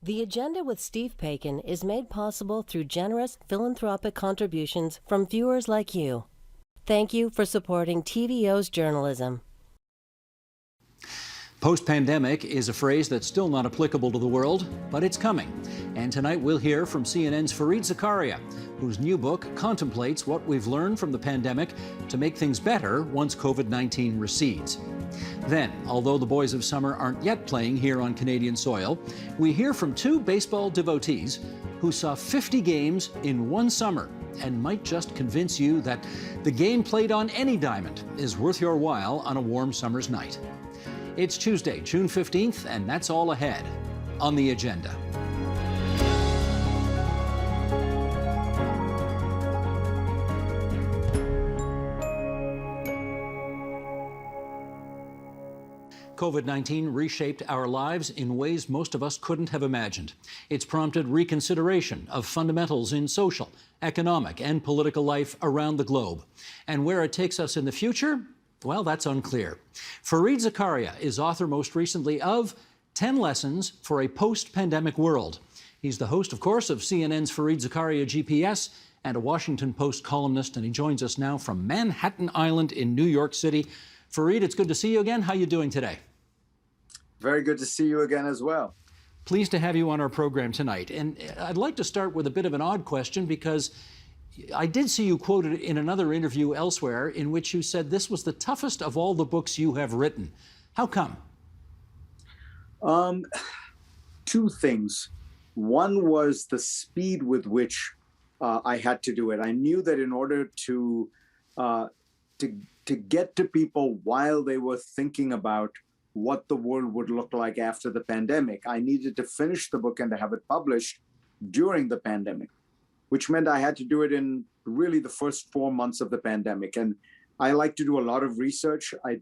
The Agenda with Steve Paikin is made possible through generous philanthropic contributions from viewers like you. Thank you for supporting TVO's journalism. Post-pandemic is a phrase that's still not applicable to the world, but it's coming. And tonight we'll hear from CNN's Fareed Zakaria, whose new book contemplates what we've learned from the pandemic to make things better once COVID-19 recedes. Then, although the boys of summer aren't yet playing here on Canadian soil, we hear from two baseball devotees who saw 50 games in one summer and might just convince you that the game played on any diamond is worth your while on a warm summer's night. It's Tuesday, June 15th, and that's all ahead on The Agenda. COVID-19 reshaped our lives in ways most of us couldn't have imagined. It's prompted reconsideration of fundamentals in social, economic, and political life around the globe. And where it takes us in the future, well, that's unclear. Fareed Zakaria is author most recently of 10 Lessons for a Post-Pandemic World. He's the host, of course, of CNN's Fareed Zakaria GPS and a Washington Post columnist, and he joins us now from Manhattan Island in New York City. Fareed, it's good to see you again. How are you doing today? Very good to see you again as well. Pleased to have you on our program tonight. And I'd like to start with a bit of an odd question, because I did see you quoted in another interview elsewhere in which you said this was the toughest of all the books you have written. How come? Two things. One was the speed with which I had to do it. I knew that in order to get to people while they were thinking about what the world would look like after the pandemic, I needed to finish the book and to have it published during the pandemic, which meant I had to do it in really the first 4 months of the pandemic. And I like to do a lot of research. I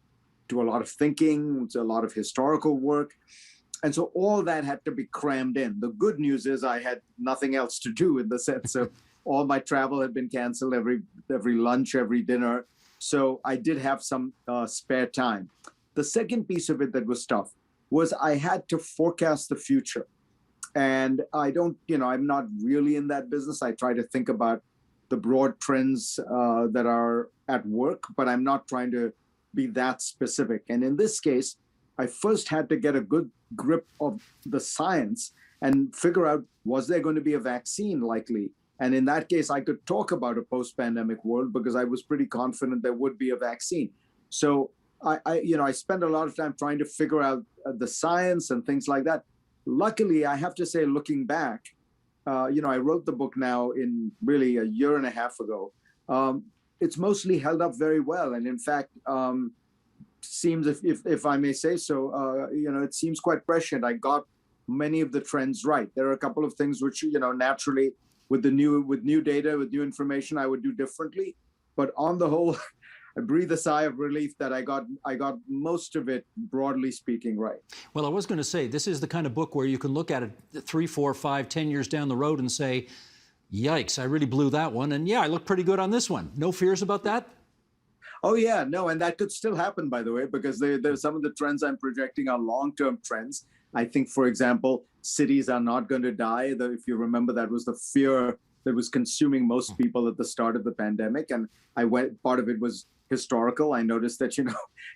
do a lot of thinking, a lot of historical work. And so all that had to be crammed in. The good news is I had nothing else to do, in the sense of all my travel had been canceled, every lunch, every dinner. So I did have some spare time. The second piece of it that was tough was I had to forecast the future. And I'm not really in that business. I try to think about the broad trends that are at work, but I'm not trying to be that specific. And in this case, I first had to get a good grip of the science and figure out, was there going to be a vaccine likely? And in that case, I could talk about a post-pandemic world because I was pretty confident there would be a vaccine. So I spent a lot of time trying to figure out the science and things like that. Luckily, I have to say, looking back, I wrote the book now in really a year and a half ago. It's mostly held up very well. And in fact, seems, if I may say so, it seems quite prescient. I got many of the trends right. There are a couple of things which, naturally, with new data, with new information, I would do differently. But on the whole, I breathe a sigh of relief that I got most of it, broadly speaking, right. Well, I was going to say, this is the kind of book where you can look at it 3, 4, 5, 10 years down the road and say, yikes, I really blew that one. And yeah, I look pretty good on this one. No fears about that? Oh, yeah, no. And that could still happen, by the way, because there's some of the trends I'm projecting are long-term trends. I think, for example, cities are not going to die. If you remember, that was the fear that was consuming most people at the start of the pandemic. And part of it was historical. I noticed that,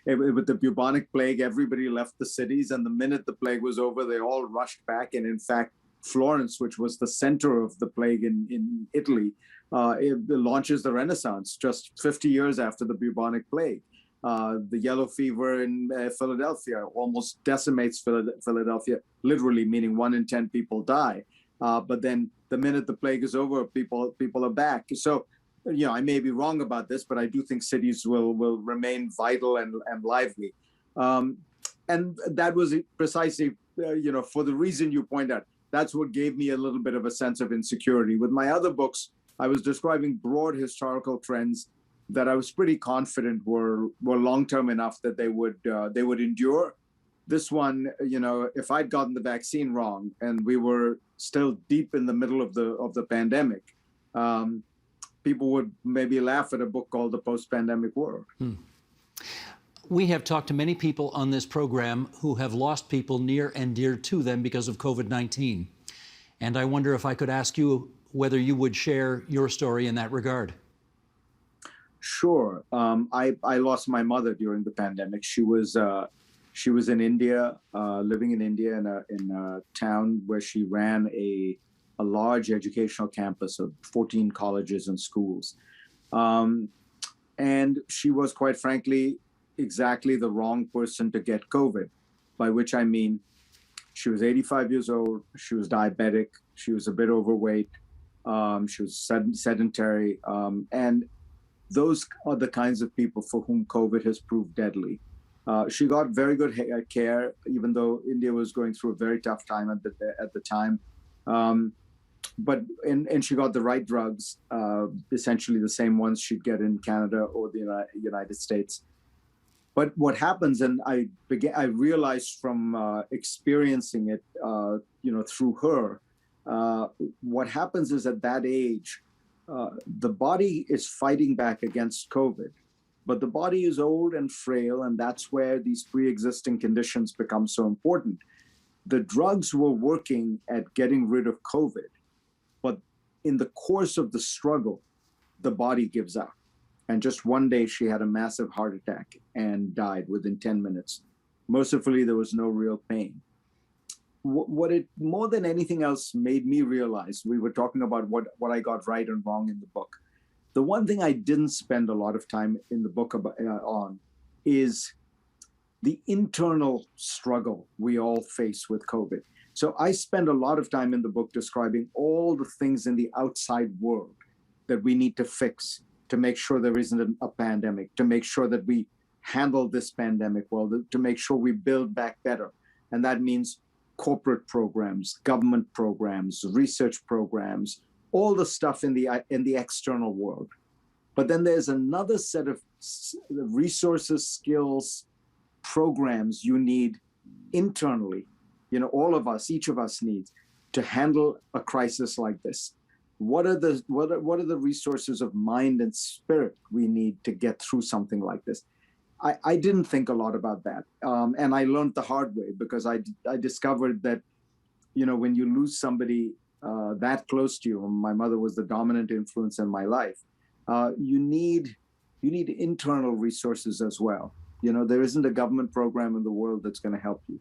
with the bubonic plague, everybody left the cities. And the minute the plague was over, they all rushed back. And in fact, Florence, which was the center of the plague in Italy, it launches the Renaissance just 50 years after the bubonic plague. The yellow fever in Philadelphia almost decimates Philadelphia, literally, meaning 1 in 10 people die. But then the minute the plague is over, people are back. So, I may be wrong about this, but I do think cities will remain vital and lively. And that was precisely, for the reason you point out. That's what gave me a little bit of a sense of insecurity. With my other books, I was describing broad historical trends that I was pretty confident were long-term enough that they would endure. This one, if I'd gotten the vaccine wrong and we were still deep in the middle of the pandemic, people would maybe laugh at a book called The Post-Pandemic World. We have talked to many people on this program who have lost people near and dear to them because of COVID-19. And I wonder if I could ask you whether you would share your story in that regard. Sure. I lost my mother during the pandemic. She was in India, living in India in a town where she ran a large educational campus of 14 colleges and schools. And she was, quite frankly, exactly the wrong person to get COVID, by which I mean she was 85 years old, she was diabetic, she was a bit overweight, she was sedentary, and those are the kinds of people for whom COVID has proved deadly. She got very good care, even though India was going through a very tough time at the time. And she got the right drugs, essentially the same ones she'd get in Canada or the United States. But what happens, and I realized from experiencing it, through her, what happens is at that age, the body is fighting back against COVID, but the body is old and frail, and that's where these pre-existing conditions become so important. The drugs were working at getting rid of COVID, but in the course of the struggle, the body gives up. And just one day, she had a massive heart attack and died within 10 minutes. Mercifully, there was no real pain. What it more than anything else made me realize, we were talking about what I got right and wrong in the book. The one thing I didn't spend a lot of time in the book on is the internal struggle we all face with COVID. So I spend a lot of time in the book describing all the things in the outside world that we need to fix to make sure there isn't a pandemic, to make sure that we handle this pandemic well, to make sure we build back better. And that means corporate programs, government programs, research programs, all the stuff in the external world. But then there's another set of resources, skills, programs you need internally. All of us, each of us needs to handle a crisis like this. What are the resources of mind and spirit we need to get through something like this? I didn't think a lot about that. And I learned the hard way, because I discovered that, when you lose somebody that close to you, my mother was the dominant influence in my life, you need internal resources as well. There isn't a government program in the world that's going to help you.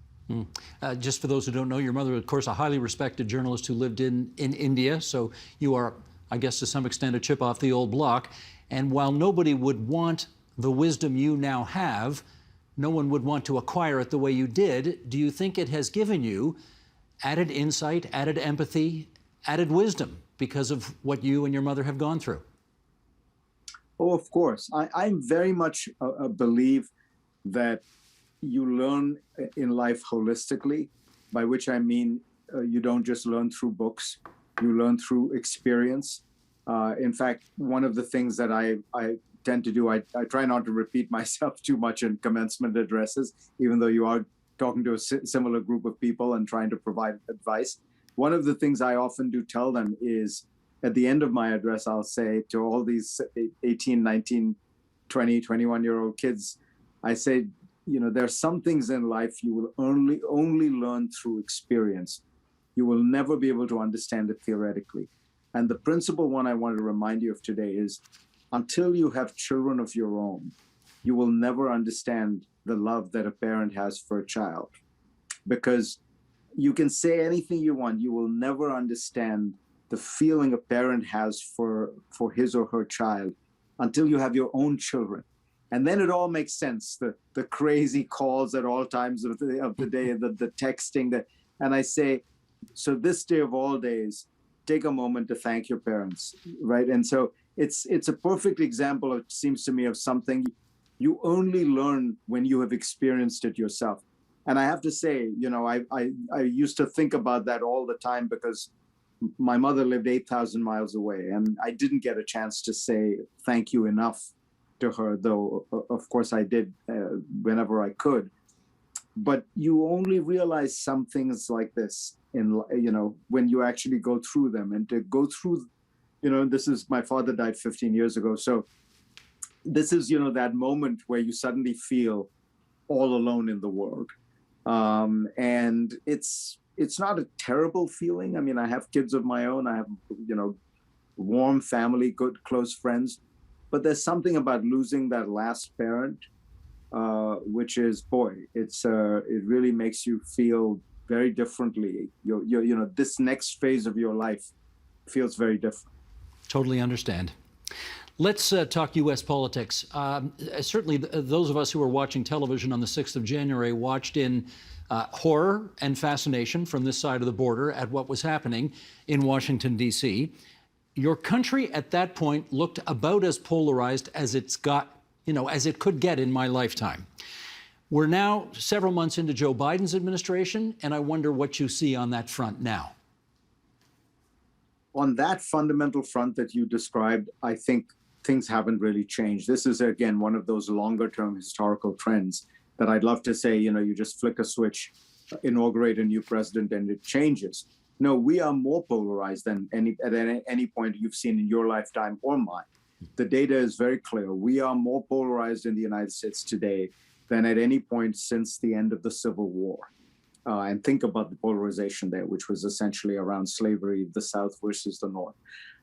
Just for those who don't know, your mother, of course, a highly respected journalist who lived in India. So you are, I guess, to some extent, a chip off the old block. And while nobody would want the wisdom you now have, no one would want to acquire it the way you did. Do you think it has given you added insight, added empathy, added wisdom because of what you and your mother have gone through? Oh, of course. I'm very much believe that you learn in life holistically, by which I mean you don't just learn through books, you learn through experience. In fact, one of the things that I tend to do, I try not to repeat myself too much in commencement addresses, even though you are talking to a similar group of people and trying to provide advice. One of the things I often do tell them is, at the end of my address, I'll say to all these 18, 19, 20, 21-year-old kids, I say, there are some things in life you will only learn through experience. You will never be able to understand it theoretically. And the principal one I want to remind you of today is, until you have children of your own, you will never understand the love that a parent has for a child. Because you can say anything you want, you will never understand the feeling a parent has for his or her child until you have your own children. And then it all makes sense. The crazy calls at all times of the day, the texting, and I say, so this day of all days, take a moment to thank your parents, right? And so it's a perfect example, it seems to me, of something you only learn when you have experienced it yourself. And I have to say, I used to think about that all the time, because my mother lived 8,000 miles away, and I didn't get a chance to say thank you enough to her, though of course I did whenever I could. But you only realize some things like this when you actually go through them. And to go through, my father died 15 years ago, so this is that moment where you suddenly feel all alone in the world, and it's it's not a terrible feeling. I mean, I have kids of my own. I have, warm family, good, close friends. But there's something about losing that last parent, which is, boy, it really makes you feel very differently. This next phase of your life feels very different. Totally understand. Let's talk U.S. politics. Certainly, those of us who were watching television on the 6th of January watched in horror and fascination from this side of the border at what was happening in Washington, D.C. Your country at that point looked about as polarized as it's got, as it could get in my lifetime. We're now several months into Joe Biden's administration, and I wonder what you see on that front now. On that fundamental front that you described, I think things haven't really changed. This is, again, one of those longer-term historical trends that I'd love to say, you just flick a switch, inaugurate a new president, and it changes. No, we are more polarized than at any point you've seen in your lifetime or mine. The data is very clear. We are more polarized in the United States today than at any point since the end of the Civil War. And think about the polarization there, which was essentially around slavery, the South versus the North.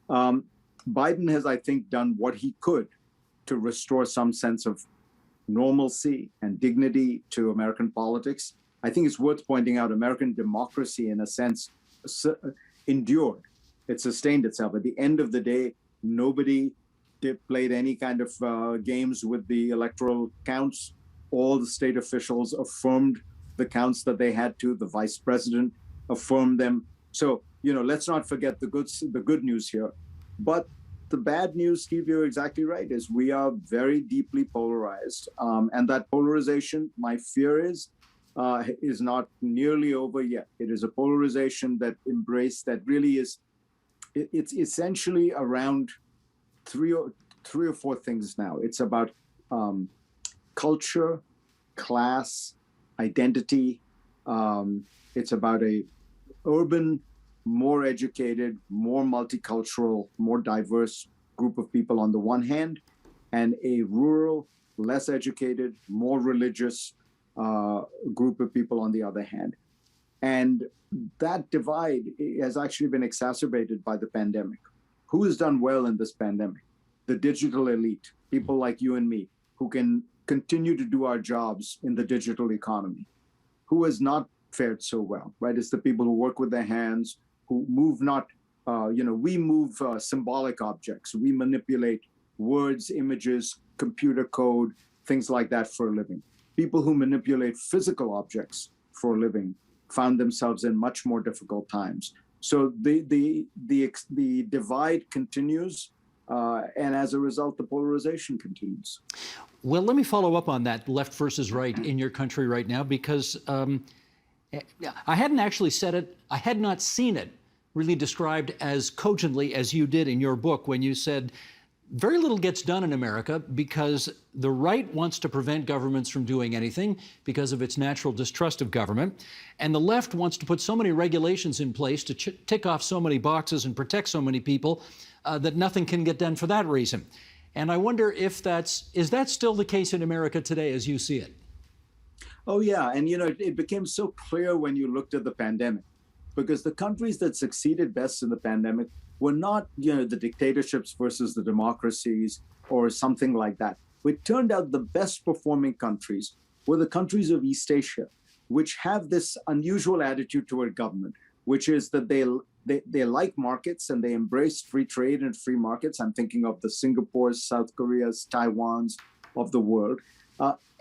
Biden has, I think, done what he could to restore some sense of normalcy and dignity to American politics. I think it's worth pointing out American democracy, in a sense, endured. It sustained itself. At the end of the day, nobody played any kind of games with the electoral counts. All the state officials affirmed the counts that they had to. The vice president affirmed them. So, let's not forget the good news here. But the bad news, Steve, you're exactly right, is we are very deeply polarized. And that polarization, my fear is not nearly over yet. It is a polarization that really is, it's essentially around three or four things now. It's about culture, class, identity. It's about a urban, more educated, more multicultural, more diverse group of people on the one hand, and a rural, less educated, more religious group of people on the other hand. And that divide has actually been exacerbated by the pandemic. Who has done well in this pandemic? The digital elite, people like you and me, who can continue to do our jobs in the digital economy. Who has not fared so well, right? It's the people who work with their hands, who move we move symbolic objects. We manipulate words, images, computer code, things like that for a living. People who manipulate physical objects for a living found themselves in much more difficult times. So the divide continues, and as a result, the polarization continues. Well, let me follow up on that left versus right in your country right now, because I hadn't actually said it, I had not seen it really described as cogently as you did in your book when you said very little gets done in America because the right wants to prevent governments from doing anything because of its natural distrust of government, and the left wants to put so many regulations in place to tick off so many boxes and protect so many people that nothing can get done for that reason. And I wonder if is that still the case in America today as you see it? Oh, yeah. And, it became so clear when you looked at the pandemic, because the countries that succeeded best in the pandemic were not, the dictatorships versus the democracies or something like that. It turned out the best performing countries were the countries of East Asia, which have this unusual attitude toward government, which is that they like markets and they embrace free trade and free markets. I'm thinking of the Singapores, South Koreas, Taiwans of the world.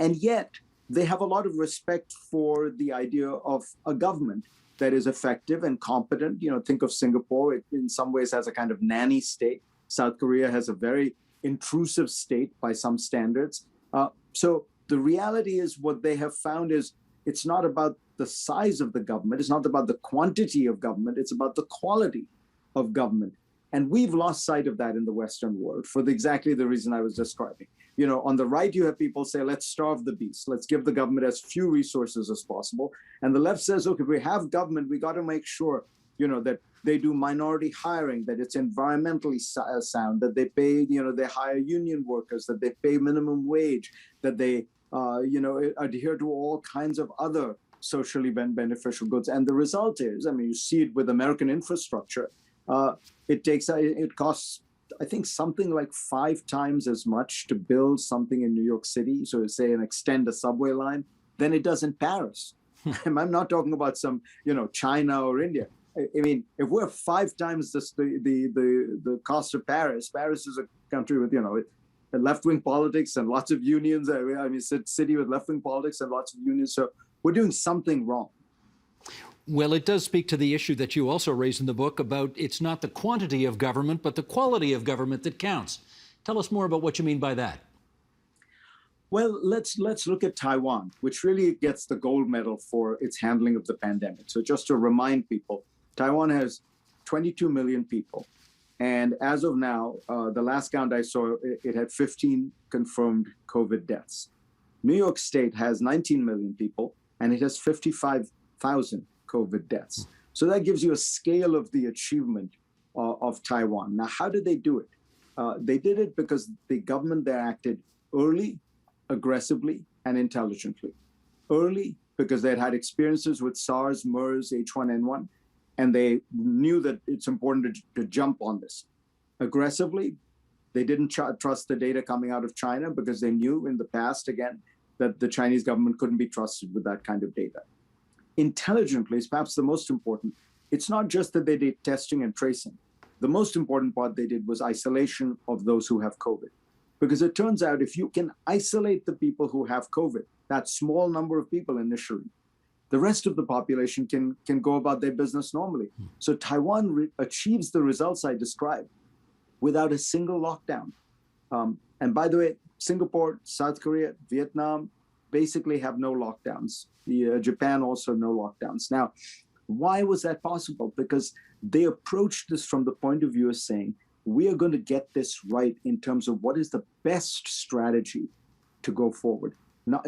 And yet they have a lot of respect for the idea of a government that is effective and competent. Think of Singapore. It in some ways has a kind of nanny state. South Korea has a very intrusive state by some standards. So the reality is what they have found is it's not about the size of the government. It's not about the quantity of government. It's about the quality of government. And we've lost sight of that in the Western world for exactly the reason I was describing. On the right, you have people say, let's starve the beast. Let's give the government as few resources as possible. And the left says, look, if we have government, we got to make sure, that they do minority hiring, that it's environmentally sound, that they pay, they hire union workers, that they pay minimum wage, that they, adhere to all kinds of other socially beneficial goods. And the result is, I mean, you see it with American infrastructure. It costs, I think, something like 5 times as much to build something in New York City, so say and extend a subway line, than it does in Paris. I'm not talking about some, China or India. I mean, if we're 5 times the cost of Paris, Paris is a country with, left-wing politics and lots of unions. I mean, it's a city with left-wing politics and lots of unions. So we're doing something wrong. Well, it does speak to the issue that you also raise in the book about it's not the quantity of government, but the quality of government that counts. Tell us more about what you mean by that. Well, let's look at Taiwan, which really gets the gold medal for its handling of the pandemic. So just to remind people, Taiwan has 22 million people. And as of now, the last count I saw, it had 15 confirmed COVID deaths. New York State has 19 million people, and it has 55,000 COVID deaths. So that gives you a scale of the achievement of Taiwan. Now, how did they do it? They did it because the government there acted early, aggressively, and intelligently. Early, because they'd had experiences with SARS, MERS, H1N1, and they knew that it's important to jump on this. Aggressively, they didn't trust the data coming out of China because they knew in the past, again, that the Chinese government couldn't be trusted with that kind of data. Intelligently is perhaps the most important. It's not just that they did testing and tracing. The most important part they did was isolation of those who have COVID. Because it turns out if you can isolate the people who have COVID, that small number of people initially, the rest of the population can go about their business normally. So Taiwan achieves the results I described without a single lockdown. And by the way, Singapore, South Korea, Vietnam basically have no lockdowns. Japan also no lockdowns. Now, why was that possible? Because they approached this from the point of view of saying, we are going to get this right in terms of what is the best strategy to go forward. Not,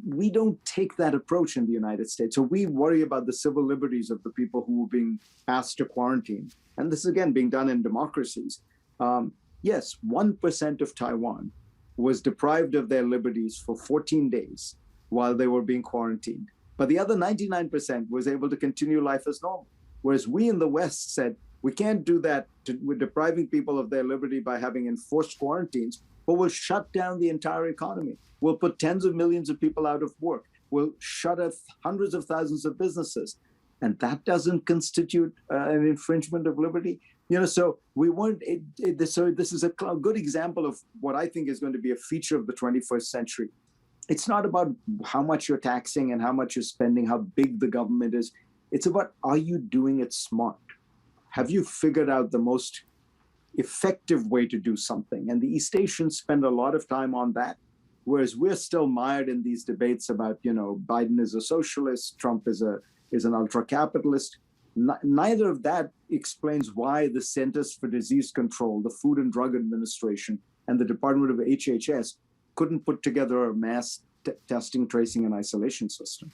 we don't take that approach in the United States. So we worry about the civil liberties of the people who are being asked to quarantine. And this is, again, being done in democracies. Yes, 1% of Taiwan was deprived of their liberties for 14 days while they were being quarantined. But the other 99% was able to continue life as normal. Whereas we in the West said, we can't do that. We're depriving people of their liberty by having enforced quarantines, but we'll shut down the entire economy. We'll put tens of millions of people out of work. We'll shut off hundreds of thousands of businesses. And that doesn't constitute an infringement of liberty. So we weren't, so this is a good example of what I think is going to be a feature of the 21st century. It's not about how much you're taxing and how much you're spending, how big the government is. It's about, are you doing it smart? Have you figured out the most effective way to do something? And the East Asians spend a lot of time on that, whereas we're still mired in these debates about, Biden is a socialist, Trump is an ultra-capitalist. Neither of that explains why the Centers for Disease Control, the Food and Drug Administration, and the Department of HHS couldn't put together a mass testing, tracing, and isolation system.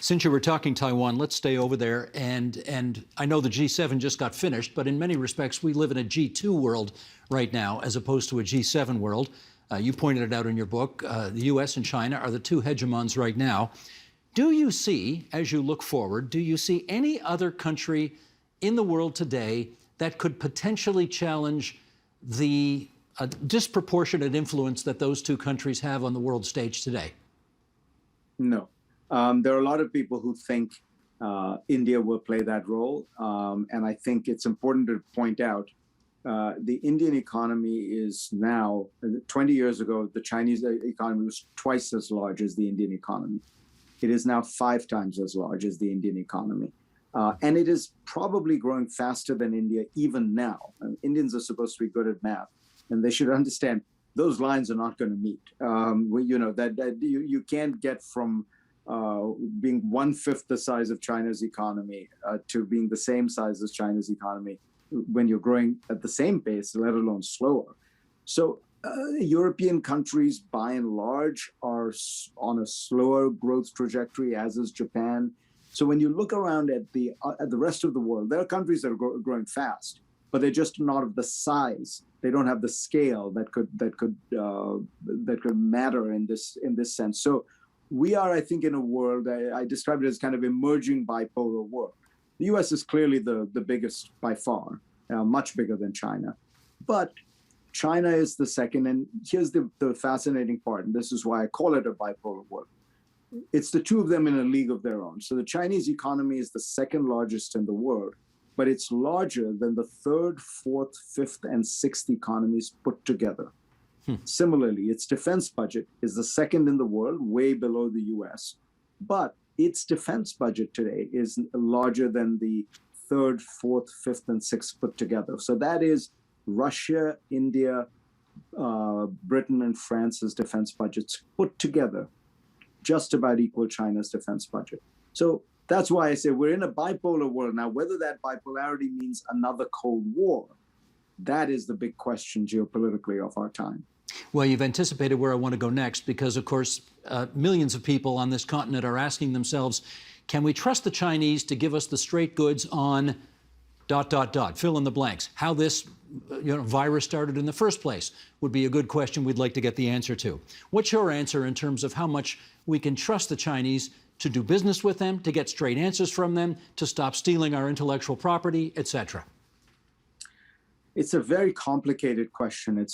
Since you were talking Taiwan, let's stay over there. And I know the G7 just got finished, but in many respects, we live in a G2 world right now, as opposed to a G7 world. You pointed it out in your book. The U.S. and China are the two hegemons right now. Do you see, as you look forward, do you see any other country in the world today that could potentially challenge the disproportionate influence that those two countries have on the world stage today? No. There are a lot of people who think India will play that role. And I think it's important to point out the Indian economy is now, 20 years ago, the Chinese economy was twice as large as the Indian economy. It is now 5 times as large as the Indian economy. And it is probably growing faster than India even now. Indians are supposed to be good at math, and they should understand those lines are not going to meet. You can't get from being 1/5 the size of China's economy to being the same size as China's economy when you're growing at the same pace, let alone slower. So European countries, by and large, are on a slower growth trajectory, as is Japan. So when you look around at the rest of the world, there are countries that are growing fast, but they're just not of the size. They don't have the scale that could matter in this sense. So we are, I think, in a world, I describe it as kind of emerging bipolar world. The US is clearly the biggest by far, much bigger than China. But China is the second, and here's the fascinating part, and this is why I call it a bipolar world. It's the two of them in a league of their own. So the Chinese economy is the second largest in the world, but it's larger than the third, fourth, fifth, and sixth economies put together. Similarly, its defense budget is the second in the world, way below the US, but its defense budget today is larger than the third, fourth, fifth, and sixth put together. So that is Russia, India, Britain, and France's defense budgets put together, just about equal China's defense budget. So that's why I say we're in a bipolar world. Now, whether that bipolarity means another Cold War, that is the big question geopolitically of our time. Well, you've anticipated where I want to go next because, of course, millions of people on this continent are asking themselves, can we trust the Chinese to give us the straight goods on ... fill in the blanks? How this virus started in the first place would be a good question we'd like to get the answer to. What's your answer in terms of how much we can trust the Chinese to do business with them, to get straight answers from them, to stop stealing our intellectual property, etc.? It's a very complicated question. It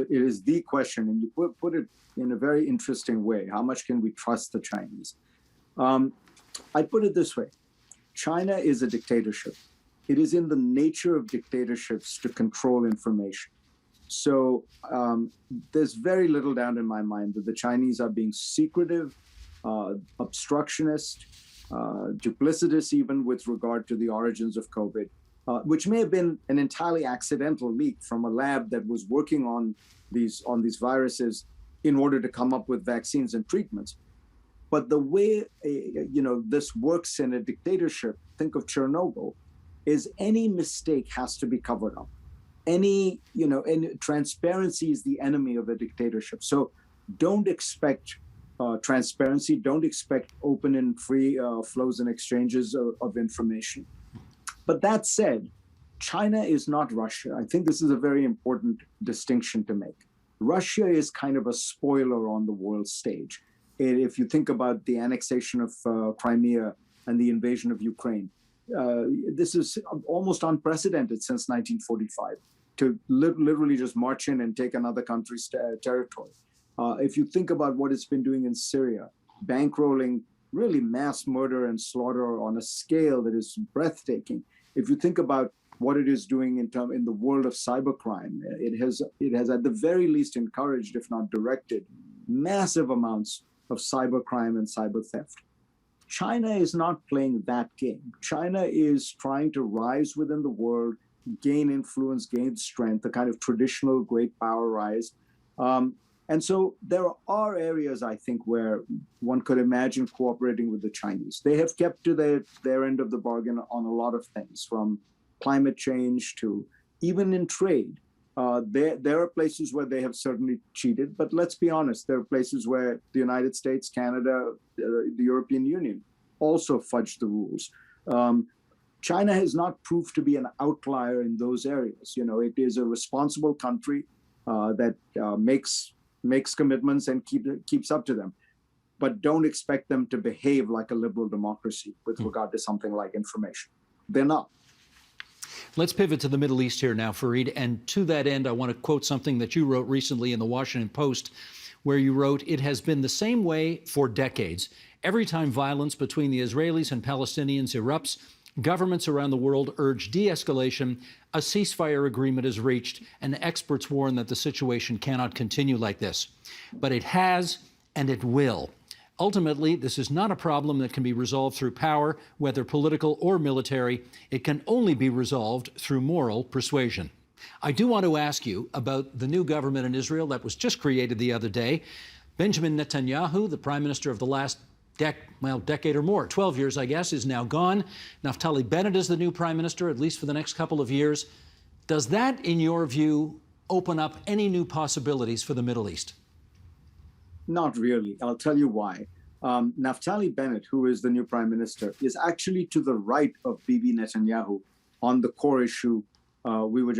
is the question, and you put it in a very interesting way. How much can we trust the Chinese? I put it this way. China is a dictatorship. It is in the nature of dictatorships to control information. So there's very little doubt in my mind that the Chinese are being secretive, obstructionist, duplicitous even with regard to the origins of COVID. Which may have been an entirely accidental leak from a lab that was working on these viruses in order to come up with vaccines and treatments. But the way this works in a dictatorship, think of Chernobyl, is any mistake has to be covered up. Any transparency is the enemy of a dictatorship. So don't expect transparency. Don't expect open and free flows and exchanges of information. But that said, China is not Russia. I think this is a very important distinction to make. Russia is kind of a spoiler on the world stage. If you think about the annexation of Crimea and the invasion of Ukraine, this is almost unprecedented since 1945, to literally just march in and take another country's territory. If you think about what it's been doing in Syria, bankrolling really mass murder and slaughter on a scale that is breathtaking. If you think about what it is doing in the world of cybercrime, it has at the very least encouraged, if not directed, massive amounts of cybercrime and cyber theft. China is not playing that game. China is trying to rise within the world, gain influence, gain strength, the kind of traditional great power rise. And so there are areas, I think, where one could imagine cooperating with the Chinese. They have kept to their end of the bargain on a lot of things, from climate change to even in trade. There are places where they have certainly cheated, but let's be honest, there are places where the United States, Canada, the European Union also fudged the rules. China has not proved to be an outlier in those areas. It is a responsible country that makes commitments and keeps up to them. But don't expect them to behave like a liberal democracy with regard to something like information. They're not. Let's pivot to the Middle East here now, Fareed. And to that end, I want to quote something that you wrote recently in the Washington Post, where you wrote, "It has been the same way for decades. Every time violence between the Israelis and Palestinians erupts, governments around the world urge de-escalation, a ceasefire agreement is reached, and experts warn that the situation cannot continue like this. But it has, and it will. Ultimately, this is not a problem that can be resolved through power, whether political or military. It can only be resolved through moral persuasion." I do want to ask you about the new government in Israel that was just created the other day. Benjamin Netanyahu, the prime minister of the last decade or more, 12 years, I guess, is now gone. Naftali Bennett is the new prime minister, at least for the next couple of years. Does that, in your view, open up any new possibilities for the Middle East? Not really. I'll tell you why. Naftali Bennett, who is the new prime minister, is actually to the right of Bibi Netanyahu on the core issue you were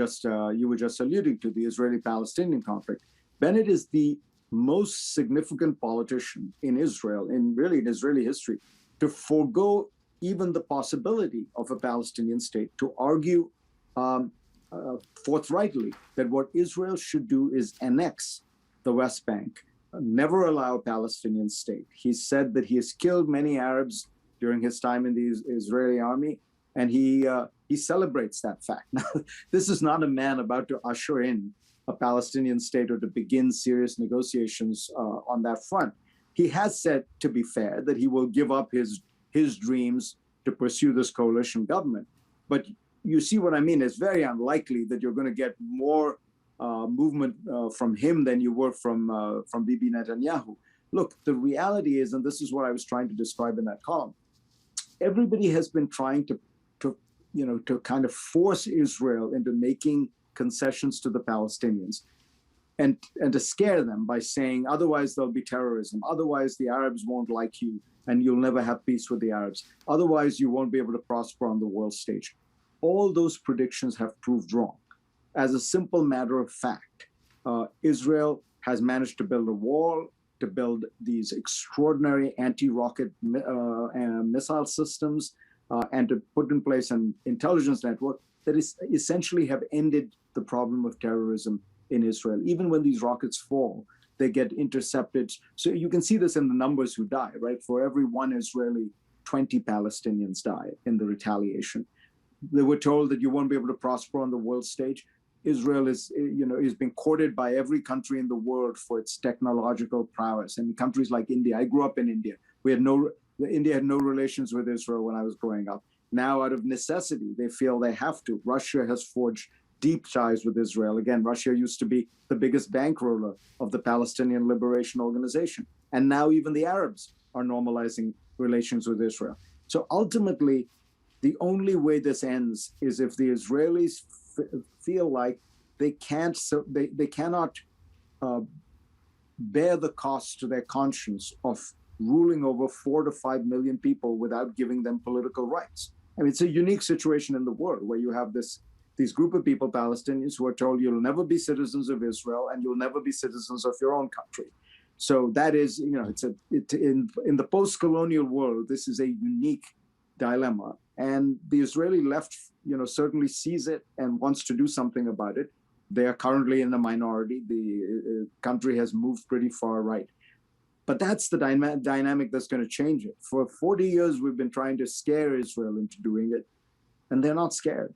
just alluding to, the Israeli-Palestinian conflict. Bennett is the most significant politician in Israel, in really in Israeli history, to forego even the possibility of a Palestinian state, to argue forthrightly that what Israel should do is annex the West Bank, never allow a Palestinian state. He said that he has killed many Arabs during his time in the Israeli army, and he celebrates that fact. Now, this is not a man about to usher in a Palestinian state or to begin serious negotiations on that front. He has said, to be fair, that he will give up his dreams to pursue this coalition government. But you see what I mean? It's very unlikely that you're going to get more movement from him than you were from Bibi Netanyahu. Look, the reality is, and this is what I was trying to describe in that column, everybody has been trying to kind of force Israel into making concessions to the Palestinians and to scare them by saying, otherwise there'll be terrorism, otherwise the Arabs won't like you and you'll never have peace with the Arabs, otherwise you won't be able to prosper on the world stage. All those predictions have proved wrong. As a simple matter of fact, Israel has managed to build a wall, to build these extraordinary anti-rocket missile systems, and to put in place an intelligence network that is essentially have ended the problem of terrorism in Israel. Even when these rockets fall, they get intercepted. So you can see this in the numbers who die, right? For every one Israeli, 20 Palestinians die in the retaliation. They were told that you won't be able to prosper on the world stage. Israel is being courted by every country in the world for its technological prowess. And countries like India, I grew up in India. India had no relations with Israel when I was growing up. Now, out of necessity, they feel they have to. Russia has forged deep ties with Israel. Again, Russia used to be the biggest bankroller of the Palestinian Liberation Organization. And now even the Arabs are normalizing relations with Israel. So ultimately, the only way this ends is if the Israelis feel like they cannot bear the cost to their conscience of ruling over 4 to 5 million people without giving them political rights. I mean, it's a unique situation in the world where you have this group of people, Palestinians, who are told you'll never be citizens of Israel and you'll never be citizens of your own country. So that is, in the post-colonial world, this is a unique dilemma. And the Israeli left, certainly sees it and wants to do something about it. They are currently in the minority. The country has moved pretty far right. But that's the dynamic that's going to change it. For 40 years, we've been trying to scare Israel into doing it, and they're not scared.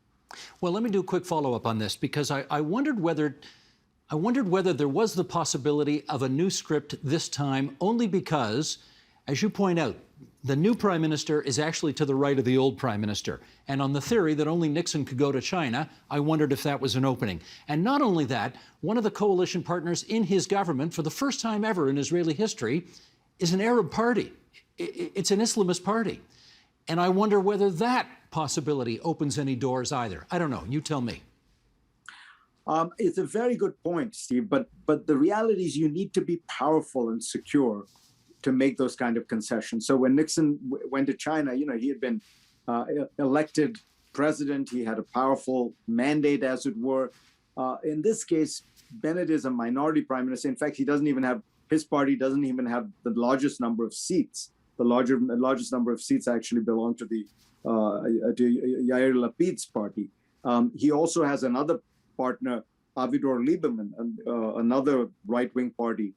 Well, let me do a quick follow-up on this, because I wondered whether there was the possibility of a new script this time, only because, as you point out, the new prime minister is actually to the right of the old prime minister. And on the theory that only Nixon could go to China, I wondered if that was an opening. And not only that, one of the coalition partners in his government, for the first time ever in Israeli history, is an Arab party. It's an Islamist party. And I wonder whether that possibility opens any doors either. I don't know. You tell me. It's a very good point, Steve. But the reality is you need to be powerful and secure to make those kind of concessions. So when Nixon went to China, he had been elected president. He had a powerful mandate, as it were. In this case, Bennett is a minority prime minister. In fact, his party doesn't even have the largest number of seats. The largest number of seats actually belong to Yair Lapid's party. He also has another partner, Avigdor Lieberman, another right-wing party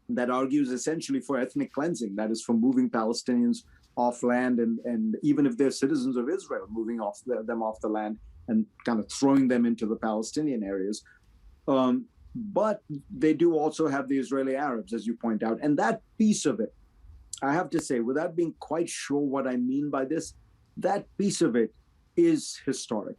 that argues essentially for ethnic cleansing, that is, for moving Palestinians off land, and even if they're citizens of Israel, moving them off the land and kind of throwing them into the Palestinian areas. But they do also have the Israeli Arabs, as you point out. And that piece of it, I have to say, without being quite sure what I mean by this, that piece of it is historic,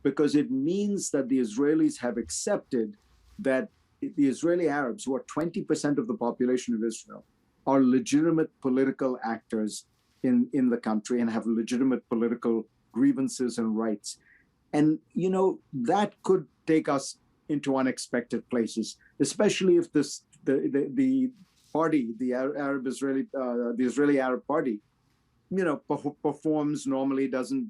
because it means that the Israelis have accepted that the Israeli Arabs, who are 20% of the population of Israel, are legitimate political actors in the country and have legitimate political grievances and rights. And, that could take us into unexpected places, especially if the party, the Israeli Arab Party, performs normally, doesn't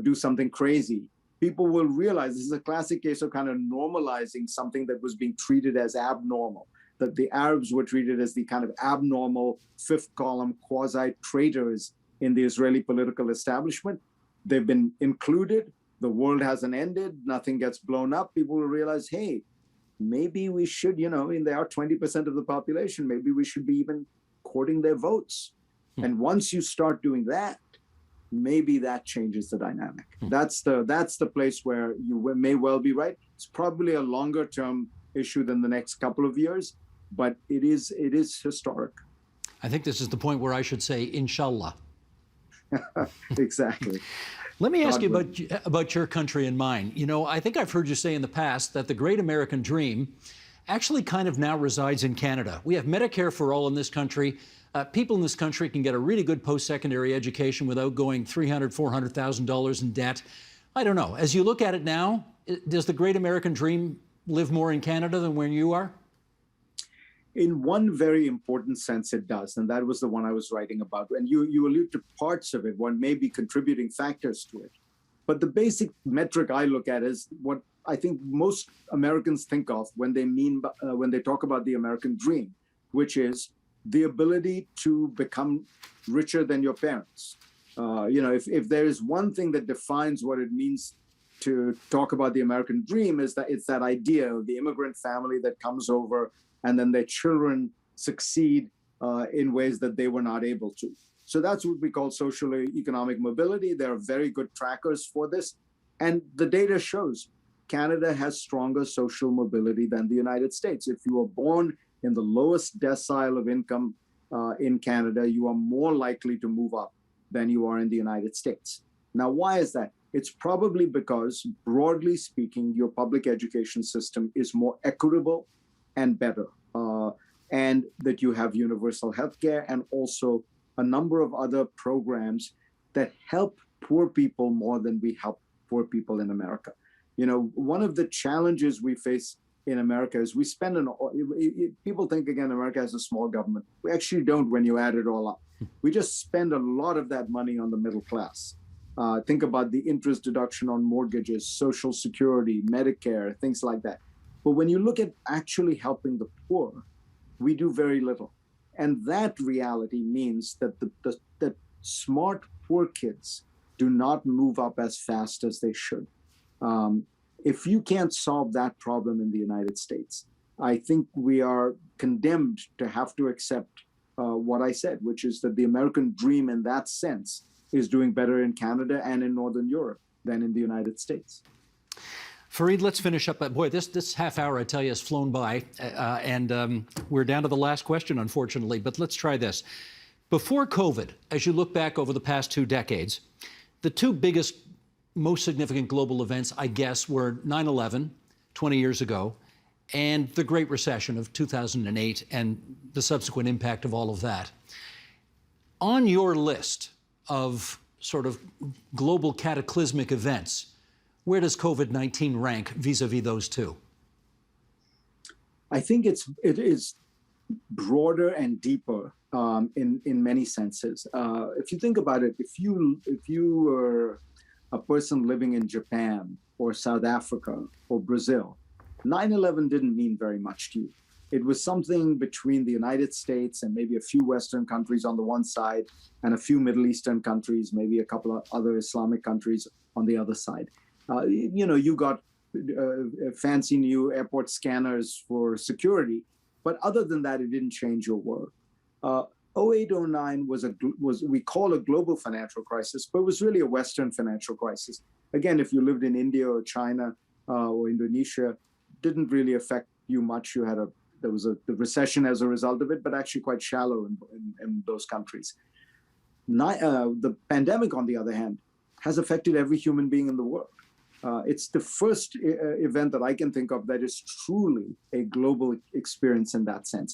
do something crazy people will realize this is a classic case of kind of normalizing something that was being treated as abnormal, that the Arabs were treated as the kind of abnormal fifth column quasi traitors in the Israeli political establishment. They've been included. The world hasn't ended. Nothing gets blown up. People will realize, hey, maybe we should, and they are 20% of the population, maybe we should be even courting their votes. And once you start doing that, maybe that changes the dynamic. That's the place where you may well be right. It's probably a longer term issue than the next couple of years, but it is historic. I think this is the point where I should say, inshallah. Exactly. Let me ask you about your country and mine. I think I've heard you say in the past that the great American dream actually kind of now resides in Canada. We have Medicare for all in this country. People in this country can get a really good post-secondary education without going $300,000, $400,000 in debt. I don't know. As you look at it now, does the great American dream live more in Canada than where you are? In one very important sense, it does. And that was the one I was writing about. And you allude to parts of it, one may be contributing factors to it. But the basic metric I look at is what I think most Americans think of when they talk about the American dream, which is the ability to become richer than your parents. If there is one thing that defines what it means to talk about the American dream, is that it's that idea of the immigrant family that comes over and then their children succeed in ways that they were not able to. So that's what we call social economic mobility. There are very good trackers for this. And the data shows Canada has stronger social mobility than the United States. If you were born in the lowest decile of income in Canada, you are more likely to move up than you are in the United States. Now, why is that? It's probably because, broadly speaking, your public education system is more equitable and better, and that you have universal healthcare and also a number of other programs that help poor people more than we help poor people in America. One of the challenges we face in America is we spend people think, again, America has a small government. We actually don't when you add it all up. We just spend a lot of that money on the middle class. Think about the interest deduction on mortgages, Social Security, Medicare, things like that. But when you look at actually helping the poor, we do very little. And that reality means that that smart poor kids do not move up as fast as they should. If you can't solve that problem in the United States, I think we are condemned to have to accept what I said, which is that the American dream in that sense is doing better in Canada and in Northern Europe than in the United States. Fareed, let's finish up. Boy, this half hour, I tell you, has flown by, and we're down to the last question, unfortunately, but let's try this. Before COVID, as you look back over the past 2 decades, the two biggest, most significant global events, I guess, were 9/11, 20 years ago, and the Great Recession of 2008 and the subsequent impact of all of that. On your list of sort of global cataclysmic events, where does COVID-19 rank vis-a-vis those two? I think it is broader and deeper in many senses. If you think about it, if you were a person living in Japan or South Africa or Brazil, 9/11 didn't mean very much to you. It was something between the United States and maybe a few Western countries on the one side and a few Middle Eastern countries, maybe a couple of other Islamic countries on the other side. You got fancy new airport scanners for security, but other than that, it didn't change your world. 08-09 was we call a global financial crisis, but it was really a Western financial crisis. Again, if you lived in India or China or Indonesia, didn't really affect you much. There was a recession as a result of it, but actually quite shallow in those countries. The pandemic, on the other hand, has affected every human being in the world. It's the first event that I can think of that is truly a global experience in that sense.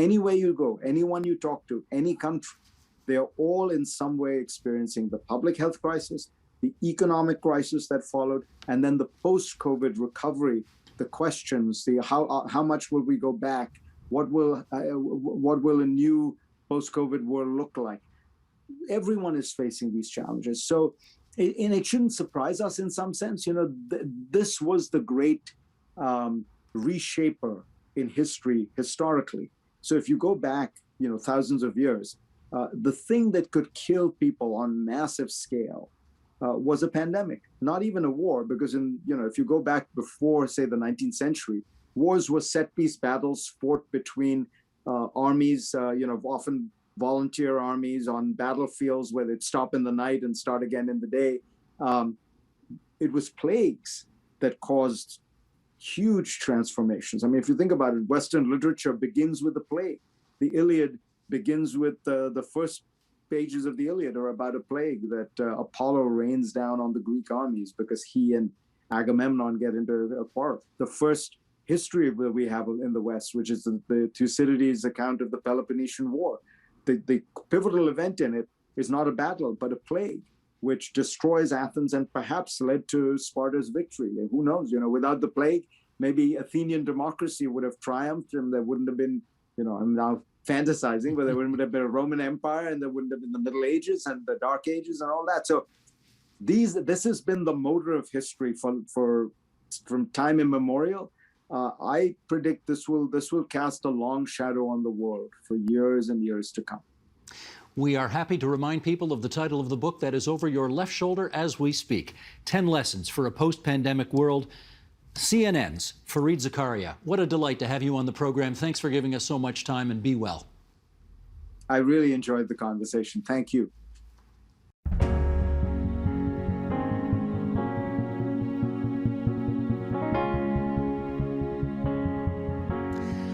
Anywhere you go, anyone you talk to, any country, they are all in some way experiencing the public health crisis, the economic crisis that followed, and then the post-COVID recovery, the questions, how much will we go back? What will a new post-COVID world look like? Everyone is facing these challenges. So And it shouldn't surprise us in some sense. This was the great reshaper in history historically. So if you go back, thousands of years, the thing that could kill people on massive scale was a pandemic, not even a war, because if you go back before, say, the 19th century, wars were set-piece battles fought between armies, often volunteer armies on battlefields where they'd stop in the night and start again in the day. It was plagues that caused huge transformations. I mean, if you think about it, Western literature begins with the plague. The Iliad begins with the first pages of the Iliad are about a plague that Apollo rains down on the Greek armies because he and Agamemnon get into a quarrel. The first history that we have in the West, which is the Thucydides account of the Peloponnesian War. The pivotal event in it is not a battle, but a plague, which destroys Athens and perhaps led to Sparta's victory. Who knows? Without the plague, maybe Athenian democracy would have triumphed, and there wouldn't have been, I'm now fantasizing, but there wouldn't have been a Roman Empire, and there wouldn't have been the Middle Ages and the Dark Ages and all that. So this has been the motor of history from time immemorial. I predict this will cast a long shadow on the world for years and years to come. We are happy to remind people of the title of the book that is over your left shoulder as we speak. 10 Lessons for a Post-Pandemic World. CNN's Fareed Zakaria. What a delight to have you on the program. Thanks for giving us so much time, and be well. I really enjoyed the conversation. Thank you.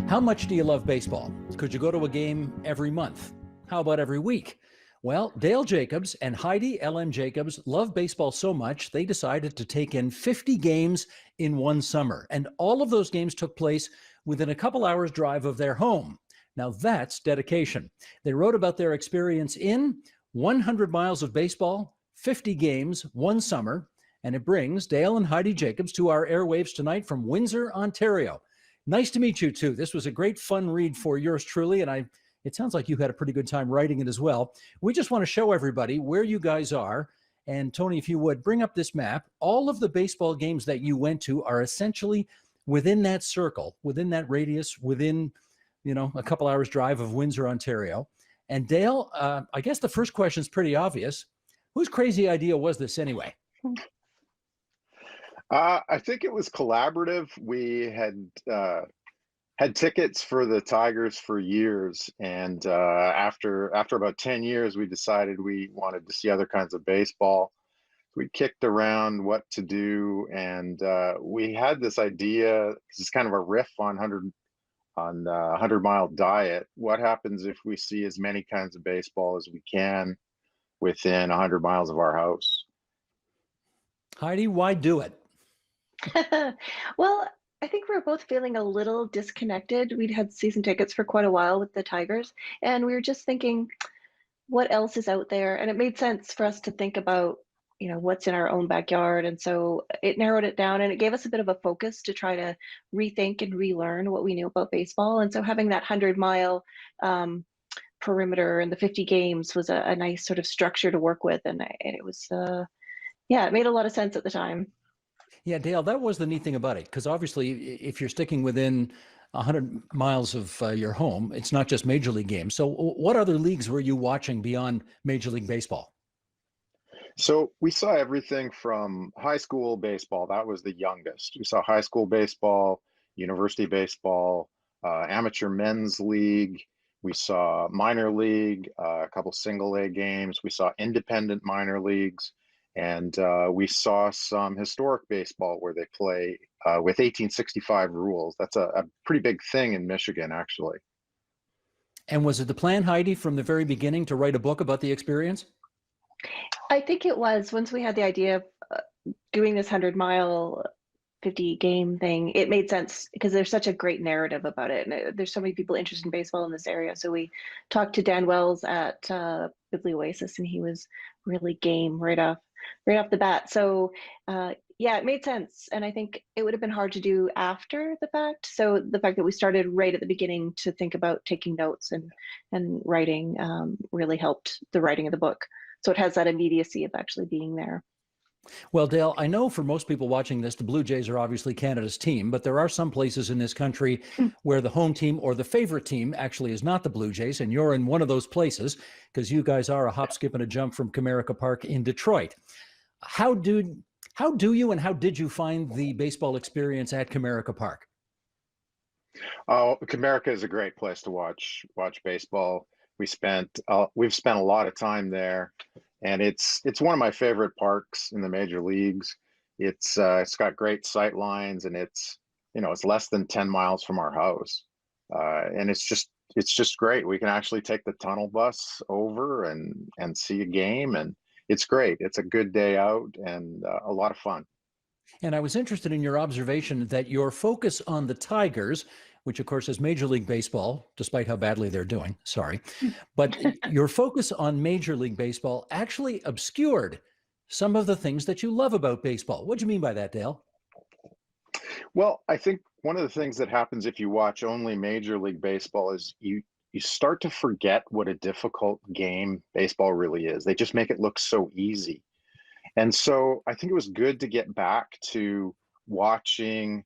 How much do you love baseball? Could you go to a game every month? How about every week? Well, Dale Jacobs and Heidi L.M. Jacobs love baseball so much they decided to take in 50 games in one summer. And all of those games took place within a couple hours drive of their home. Now that's dedication. They wrote about their experience in 100 Miles of Baseball, 50 Games, One Summer. And it brings Dale and Heidi Jacobs to our airwaves tonight from Windsor, Ontario. Nice to meet you two. This was a great fun read for yours truly, and it sounds like you had a pretty good time writing it as well. We just want to show everybody where you guys are. And Tony, if you would, bring up this map. All of the baseball games that you went to are essentially within that circle, within that radius, within, a couple hours drive of Windsor, Ontario. And Dale, I guess the first question is pretty obvious. Whose crazy idea was this anyway? I think it was collaborative. We had tickets for the Tigers for years, and after about 10 years, we decided we wanted to see other kinds of baseball. We kicked around what to do, and we had this idea. It's kind of a riff on 100-mile diet. What happens if we see as many kinds of baseball as we can within 100 miles of our house? Heidi, why do it? Well, I think we were both feeling a little disconnected. We'd had season tickets for quite a while with the Tigers, and we were just thinking, what else is out there? And it made sense for us to think about, what's in our own backyard. And so it narrowed it down, and it gave us a bit of a focus to try to rethink and relearn what we knew about baseball. And so having that 100-mile perimeter and the 50 games was a nice sort of structure to work with. And it was, it made a lot of sense at the time. Yeah, Dale, that was the neat thing about it, because obviously if you're sticking within 100 miles of your home, it's not just Major League games. So what other leagues were you watching beyond Major League Baseball? So we saw everything from high school baseball. That was the youngest. We saw high school baseball, university baseball, amateur men's league. We saw minor league, a couple single A games. We saw independent minor leagues. And we saw some historic baseball where they play with 1865 rules. That's a pretty big thing in Michigan, actually. And was it the plan, Heidi, from the very beginning to write a book about the experience? I think it was. Once we had the idea of doing this 100-mile 50-game thing, it made sense because there's such a great narrative about it. And there's so many people interested in baseball in this area. So we talked to Dan Wells at Biblioasis, and he was really game right off the bat. So it made sense. And I think it would have been hard to do after the fact. So the fact that we started right at the beginning to think about taking notes and writing really helped the writing of the book. So it has that immediacy of actually being there. Well, Dale, I know for most people watching this, the Blue Jays are obviously Canada's team, but there are some places in this country where the home team or the favorite team actually is not the Blue Jays, and you're in one of those places because you guys are a hop, skip, and a jump from Comerica Park in Detroit. How do how do you and how did you find the baseball experience at Comerica Park? Oh, Comerica is a great place to watch baseball. We've spent a lot of time there, and it's one of my favorite parks in the major leagues. It's got great sight lines, and it's less than 10 miles from our house, and it's just great. We can actually take the tunnel bus over and see a game, and it's great. It's a good day out and a lot of fun. And I was interested in your observation that your focus on the Tigers, which of course is Major League Baseball, despite how badly they're doing, sorry, but your focus on Major League Baseball actually obscured some of the things that you love about baseball. What do you mean by that, Dale? Well, I think one of the things that happens if you watch only Major League Baseball is you start to forget what a difficult game baseball really is. They just make it look so easy. And so I think it was good to get back to watching,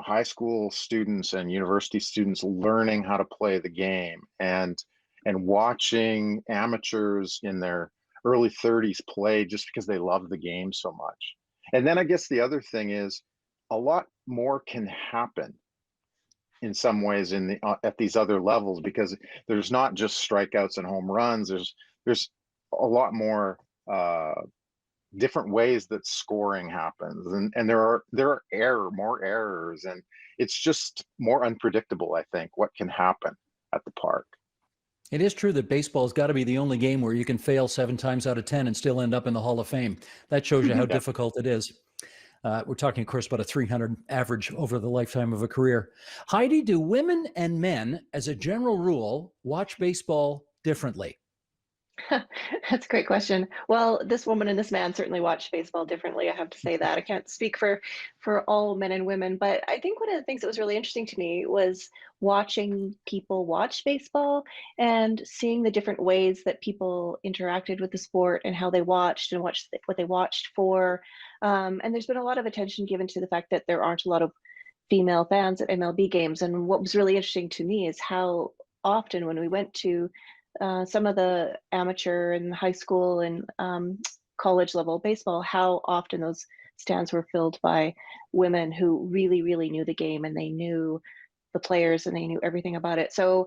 high school students and university students learning how to play the game and watching amateurs in their early 30s play just because they love the game so much. And then I guess the other thing is a lot more can happen in some ways at these other levels because there's not just strikeouts and home runs. There's a lot more different ways that scoring happens, and there are more errors, and it's just more unpredictable. I think what can happen at the park. It is true that baseball's got to be the only game where you can fail 7 times out of 10 and still end up in the Hall of Fame. That shows you how Yeah. difficult it is. We're talking, of course, about a 300 average over the lifetime of a career. Heidi, do women and men, as a general rule, watch baseball differently? That's a great question. Well, this woman and this man certainly watch baseball differently. I have to say that. I can't speak for all men and women, but I think one of the things that was really interesting to me was watching people watch baseball and seeing the different ways that people interacted with the sport and how they watched and what they watched for. And there's been a lot of attention given to the fact that there aren't a lot of female fans at MLB games. And what was really interesting to me is how often when we went to some of the amateur and high school and college level baseball, how often those stands were filled by women who really, really knew the game and they knew the players and they knew everything about it. So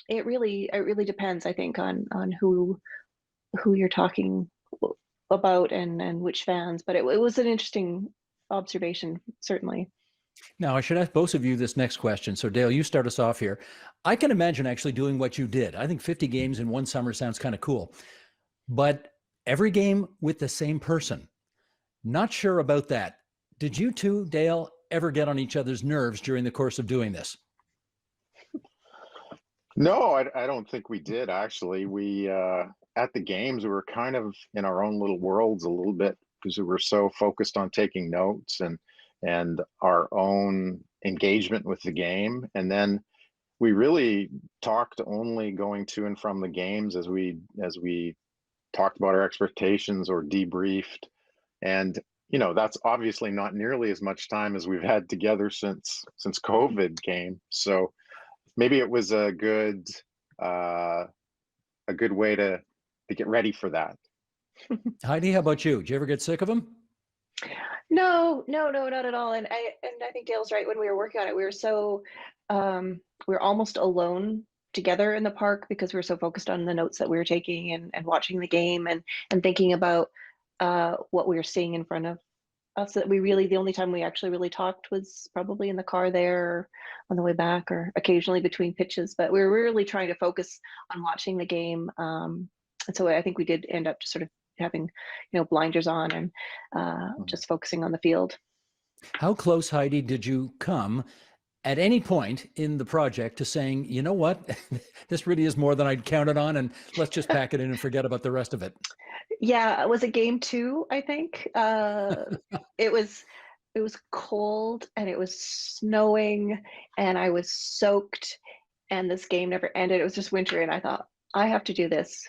it really depends, I think, on who you're talking about and which fans. But it was an interesting observation, certainly. Now, I should ask both of you this next question. So, Dale, you start us off here. I can imagine actually doing what you did. I think 50 games in one summer sounds kind of cool, but every game with the same person. Not sure about that. Did you two, Dale, ever get on each other's nerves during the course of doing this? No, I don't think we did actually. We at the games we were kind of in our own little worlds a little bit because we were so focused on taking notes and our own engagement with the game. And then we really talked only going to and from the games as we talked about our expectations or debriefed. And that's obviously not nearly as much time as we've had together since COVID came. So maybe it was uh, a good way to get ready for that. Heidi, how about you? Did you ever get sick of them? No, no, no, not at all. And I think Dale's right. When we were working on it, we were so we were almost alone together in the park because we were so focused on the notes that we were taking and watching the game and thinking about what we were seeing in front of us. That we really the only time we actually really talked was probably in the car there or on the way back or occasionally between pitches. But we were really trying to focus on watching the game. And so I think we did end up just sort of having blinders on and just focusing on the field. How close, Heidi, did you come at any point in the project to saying, you know what, this really is more than I'd counted on, and let's just pack it in and forget about the rest of it? Yeah, it was a game two, I think. It was cold and it was snowing and I was soaked and this game never ended. It was just winter and I thought I have to do this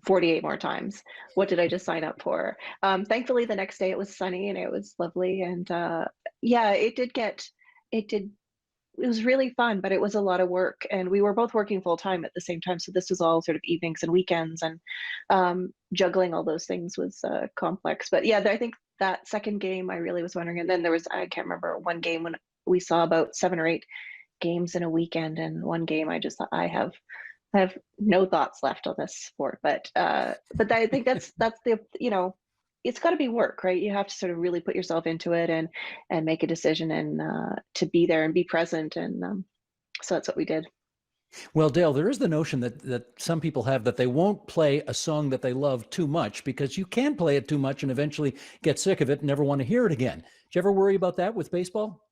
48 more times. What did I just sign up for? Thankfully, the next day it was sunny and it was lovely. And yeah, it was really fun, but it was a lot of work. And we were both working full time at the same time. So this was all sort of evenings and weekends, and juggling all those things was complex. But yeah, I think that second game I really was wondering. And then there was, I can't remember, one game when we saw about 7 or 8 games in a weekend. And one game I just thought, I have no thoughts left on this sport. But I think that's the, it's got to be work, right? You have to sort of really put yourself into it and make a decision, and to be there and be present. And so that's what we did. Well, Dale, there is the notion that some people have that they won't play a song that they love too much because you can play it too much and eventually get sick of it and never want to hear it again. Did you ever worry about that with baseball?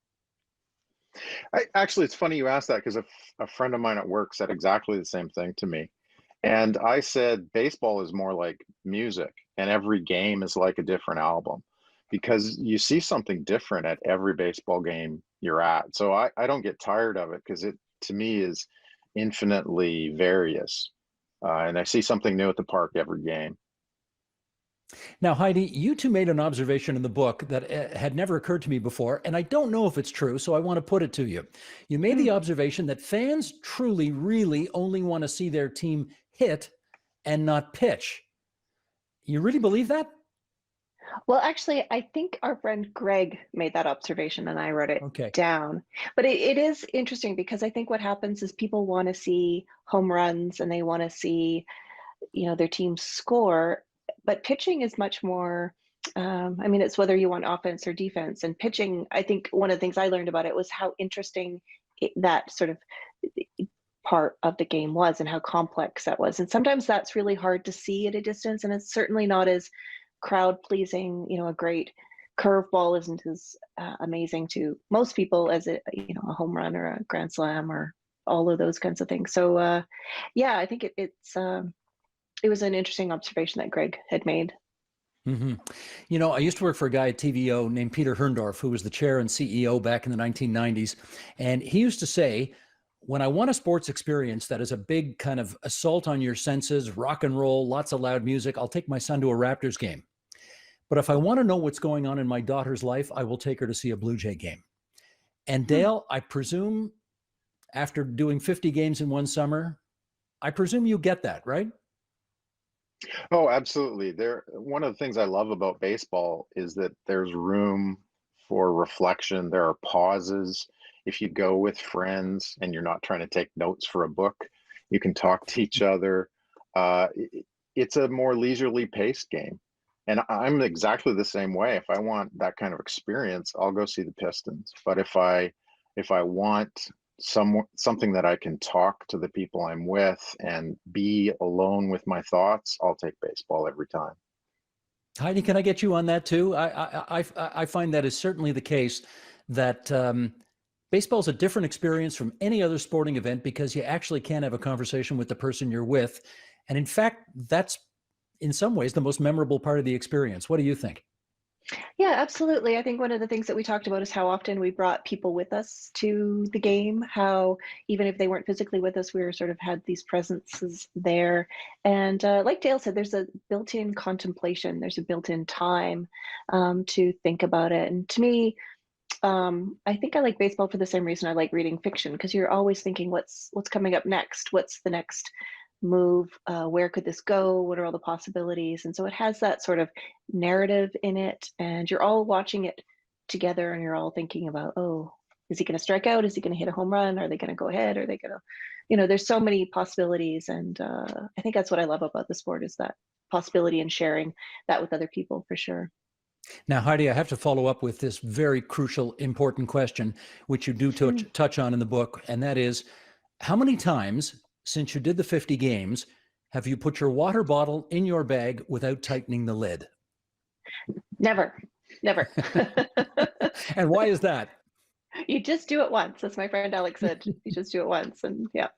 Actually, it's funny you asked that, because a friend of mine at work said exactly the same thing to me. And I said, baseball is more like music, and every game is like a different album, because you see something different at every baseball game you're at. So I don't get tired of it, because it, to me, is infinitely various. And I see something new at the park every game. Now, Heidi, you two made an observation in the book that had never occurred to me before, and I don't know if it's true, so I want to put it to you. You made the observation that fans truly, really only want to see their team hit and not pitch. You really believe that? Well, actually, I think our friend Greg made that observation and I wrote it Okay. down. But it is interesting, because I think what happens is people want to see home runs and they want to see, their team score. But pitching is much more, I mean, it's whether you want offense or defense. And pitching, I think one of the things I learned about it was how interesting that sort of part of the game was, and how complex that was. And sometimes that's really hard to see at a distance. And it's certainly not as crowd pleasing. A great curveball isn't as amazing to most people as a home run or a grand slam or all of those kinds of things. So yeah, I think it was an interesting observation that Greg had made. Mm-hmm. I used to work for a guy at TVO named Peter Herndorf, who was the chair and CEO back in the 1990s. And he used to say, when I want a sports experience that is a big kind of assault on your senses, rock and roll, lots of loud music, I'll take my son to a Raptors game. But if I want to know what's going on in my daughter's life, I will take her to see a Blue Jay game. And Dale, I presume after doing 50 games in one summer, I presume you get that, right? Oh, absolutely. One of the things I love about baseball is that there's room for reflection. There are pauses. If you go with friends and you're not trying to take notes for a book, you can talk to each other. It's a more leisurely paced game. And I'm exactly the same way. If I want that kind of experience, I'll go see the Pistons. But if I want something that I can talk to the people I'm with and be alone with my thoughts, I'll take baseball every time. Heidi, can I get you on that too? I find that is certainly the case, that baseball is a different experience from any other sporting event because you actually can have a conversation with the person you're with. And in fact, that's in some ways the most memorable part of the experience. What do you think? Yeah, absolutely. I think one of the things that we talked about is how often we brought people with us to the game, how even if they weren't physically with us, we were sort of had these presences there. And like Dale said, there's a built-in contemplation, there's a built-in time to think about it. And to me, I think I like baseball for the same reason I like reading fiction, because you're always thinking, what's coming up next? What's the next move? Where could this go? What are all the possibilities? And so it has that sort of narrative in it, and you're all watching it together, and you're all thinking about, oh, is he going to strike out? Is he going to hit a home run? Are they going to go ahead? Are they going to, there's so many possibilities. And I think that's what I love about the sport, is that possibility and sharing that with other people, for sure. Now, Heidi, I have to follow up with this very crucial, important question, which you do touch on in the book, and that is, how many times since you did the 50 games have you put your water bottle in your bag without tightening the lid? Never. And why is that? You just do it once, as my friend Alex said. You just do it once, and yeah.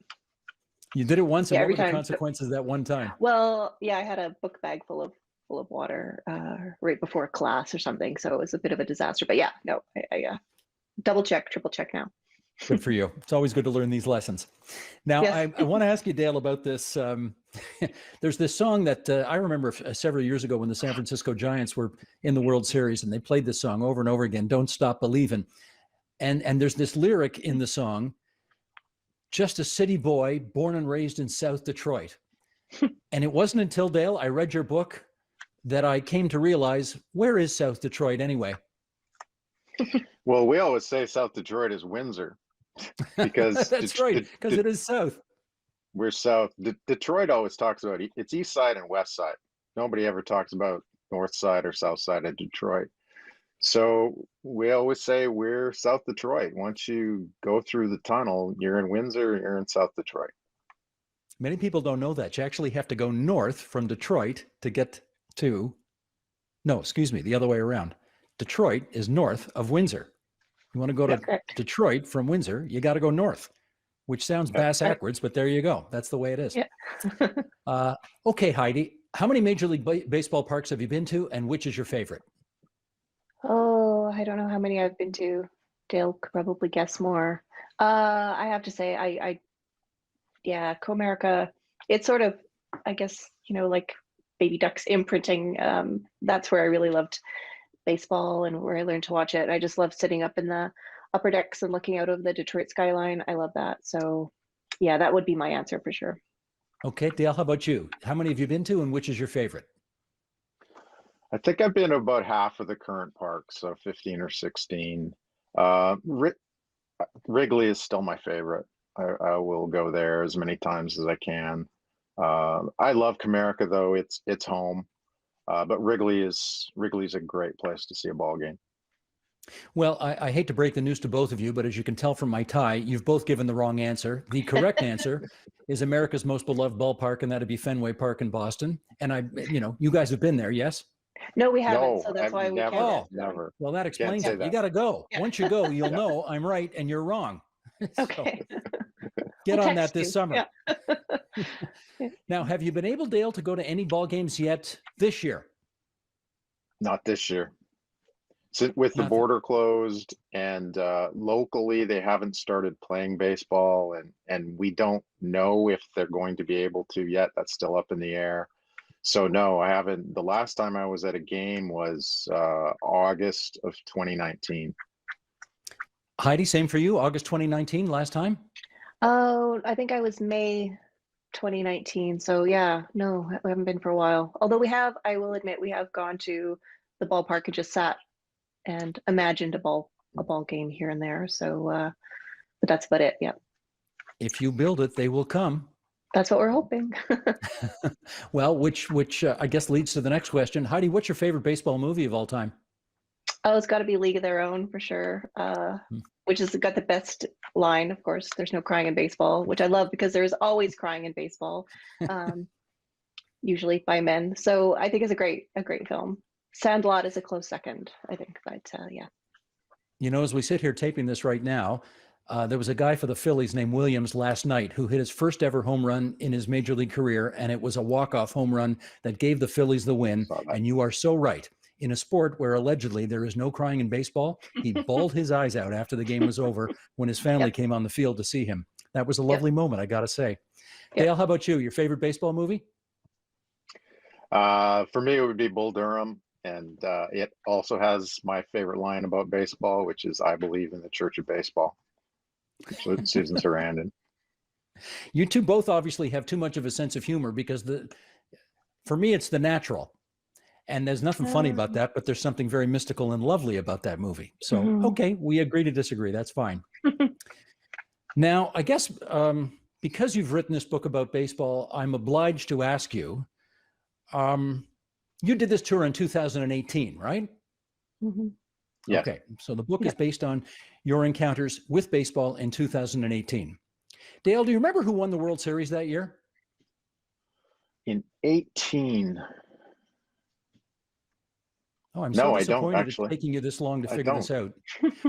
You did it once, and yeah, what were the time. consequences that one time? Well, yeah, I had a book bag full of water right before class or something, so it was a bit of a disaster. But yeah, no, I double check, triple check now. Good for you. It's always good to learn these lessons. Now, Yes. I want to ask you, Dale, about this. There's this song that I remember several years ago when the San Francisco Giants were in the World Series, and they played this song over and over again, "Don't Stop Believin'." And there's this lyric in the song, "Just a city boy born and raised in South Detroit." And it wasn't until, Dale, I read your book that I came to realize, where is South Detroit anyway? Well, we always say South Detroit is Windsor because That's right, because it is south. We're south. Detroit always talks about it's east side and west side. Nobody ever talks about north side or south side of Detroit. So we always say we're South Detroit. Once you go through the tunnel, you're in Windsor, you're in South Detroit. Many people don't know that. You actually have to go north from Detroit to get to, no, excuse me, the other way around. Detroit is north of Windsor. You want to go to Detroit from Windsor, you got to go north, which sounds bass-ackwards, but there you go. That's the way it is. Yeah. Okay, Heidi, how many Major League Baseball parks have you been to, and which is your favorite? Oh, I don't know how many I've been to. Dale could probably guess more. I have to say, yeah, Comerica, it's sort of, I guess, like Baby Ducks imprinting. That's where I really loved baseball and where I learned to watch it. I just love sitting up in the upper decks and looking out of the Detroit skyline. I love that. So yeah, that would be my answer for sure. Okay, Dale, how about you? How many have you been to, and which is your favorite? I think I've been to about half of the current parks, so 15 or 16. Wrigley is still my favorite. I will go there as many times as I can. I love Comerica, though. It's home. But Wrigley's a great place to see a ball game. Well, I hate to break the news to both of you, but as you can tell from my tie, you've both given the wrong answer. The correct answer is America's most beloved ballpark, and that'd be Fenway Park in Boston. And you guys have been there, yes? No, we haven't. No, So that's why we never, can't. never. Well, that explains it. That. You got to go. Yeah. Once you go, you'll know I'm right and you're wrong. Okay. Get We'll on that this summer. Yeah. Now, have you been able, Dale, to go to any ball games yet this year? Not this year. So with the border closed and locally they haven't started playing baseball, and we don't know if they're going to be able to yet. That's still up in the air. So no, I haven't. The last time I was at a game was August of 2019. Heidi, same for you, August 2019, last time? Oh, I think I was May 2019. So yeah, no, we haven't been for a while. Although I will admit, we have gone to the ballpark and just sat and imagined a ball game here and there. So, but that's about it. Yeah. If you build it, they will come. That's what we're hoping. Well, which I guess leads to the next question. Heidi, what's your favorite baseball movie of all time? Oh, it's got to be League of Their Own for sure. Which has got the best line, of course. There's no crying in baseball, which I love because there's always crying in baseball, usually by men. So I think it's a great film. Sandlot is a close second, I think, but yeah. As we sit here taping this right now, there was a guy for the Phillies named Williams last night who hit his first ever home run in his major league career, and it was a walk-off home run that gave the Phillies the win. And you are so right. In a sport where allegedly there is no crying in baseball, he bawled his eyes out after the game was over when his family came on the field to see him. That was a lovely moment, I got to say. Dale, how about you? Your favorite baseball movie? For me, it would be Bull Durham. And it also has my favorite line about baseball, which is, "I believe in the Church of Baseball." Susan Sarandon. You two both obviously have too much of a sense of humor because for me, it's The Natural. And there's nothing funny about that, but there's something very mystical and lovely about that movie. So, okay, we agree to disagree. That's fine. Now, I guess because you've written this book about baseball, I'm obliged to ask you, you did this tour in 2018, right? Mm-hmm. Yeah. Okay, so the book is based on your encounters with baseball in 2018. Dale, do you remember who won the World Series that year? In 18. Oh, I'm No, so I don't, disappointed it's actually. taking you this long to figure this out.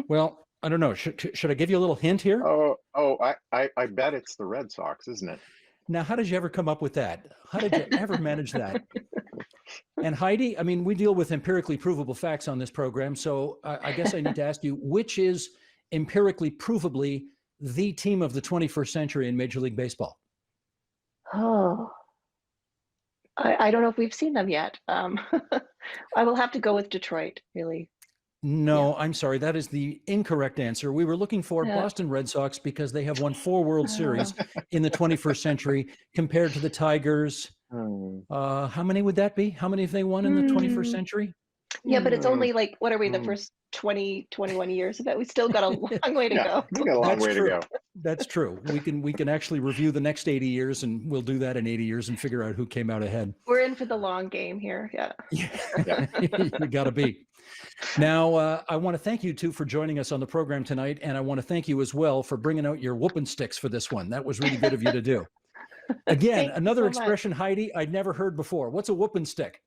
Well, I don't know. Should I give you a little hint here? I bet it's the Red Sox, isn't it? Now, how did you ever come up with that? How did you ever manage that? And Heidi, I mean, we deal with empirically provable facts on this program, so I guess I need to ask you, which is empirically provably the team of the 21st century in Major League Baseball? Oh, I don't know if we've seen them yet. I will have to go with Detroit, really. No, I'm sorry. That is the incorrect answer. We were looking for Yeah. Boston Red Sox because they have won 4 World Oh. Series in the 21st century compared to the Tigers. How many would that be? How many have they won in the 21st century? Yeah, but it's only like, what are we, the first 20, 21 years of it? We still got a long way to go. We got a long way to go. That's true. We can actually review the next 80 years, and we'll do that in 80 years and figure out who came out ahead. We're in for the long game here. Yeah. You got to be. Now, I want to thank you two for joining us on the program tonight, and I want to thank you as well for bringing out your whooping sticks for this one. That was really good of you to do. Again, another so expression, Heidi, I'd never heard before. What's a whooping stick?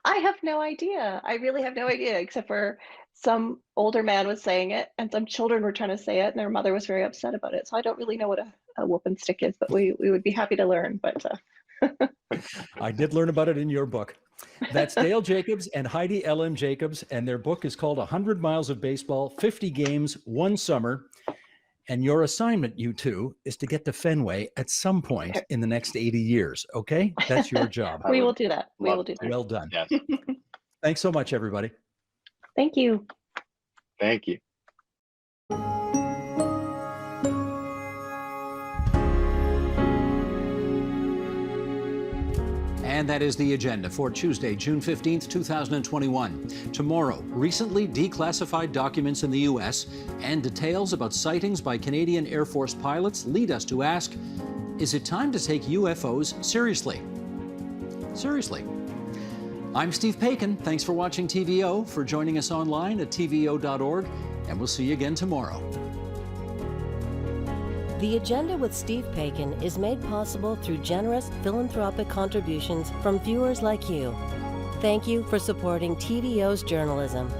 I have no idea. I really have no idea, except for some older man was saying it, and some children were trying to say it, and their mother was very upset about it. So I don't really know what a whooping stick is, but we would be happy to learn. But I did learn about it in your book. That's Dale Jacobs and Heidi L.M. Jacobs, and their book is called 100 Miles of Baseball, 50 Games, One Summer. And your assignment, you two, is to get to Fenway at some point in the next 80 years. Okay? That's your job. we will do that. We will do that. Well done. Yes. Thanks so much, everybody. Thank you. Thank you. And that is the agenda for Tuesday, June 15th, 2021. Tomorrow, recently declassified documents in the U.S. and details about sightings by Canadian Air Force pilots lead us to ask, is it time to take UFOs seriously? Seriously. I'm Steve Paikin. Thanks for watching TVO, for joining us online at tvo.org, and we'll see you again tomorrow. The Agenda with Steve Paikin is made possible through generous philanthropic contributions from viewers like you. Thank you for supporting TVO's journalism.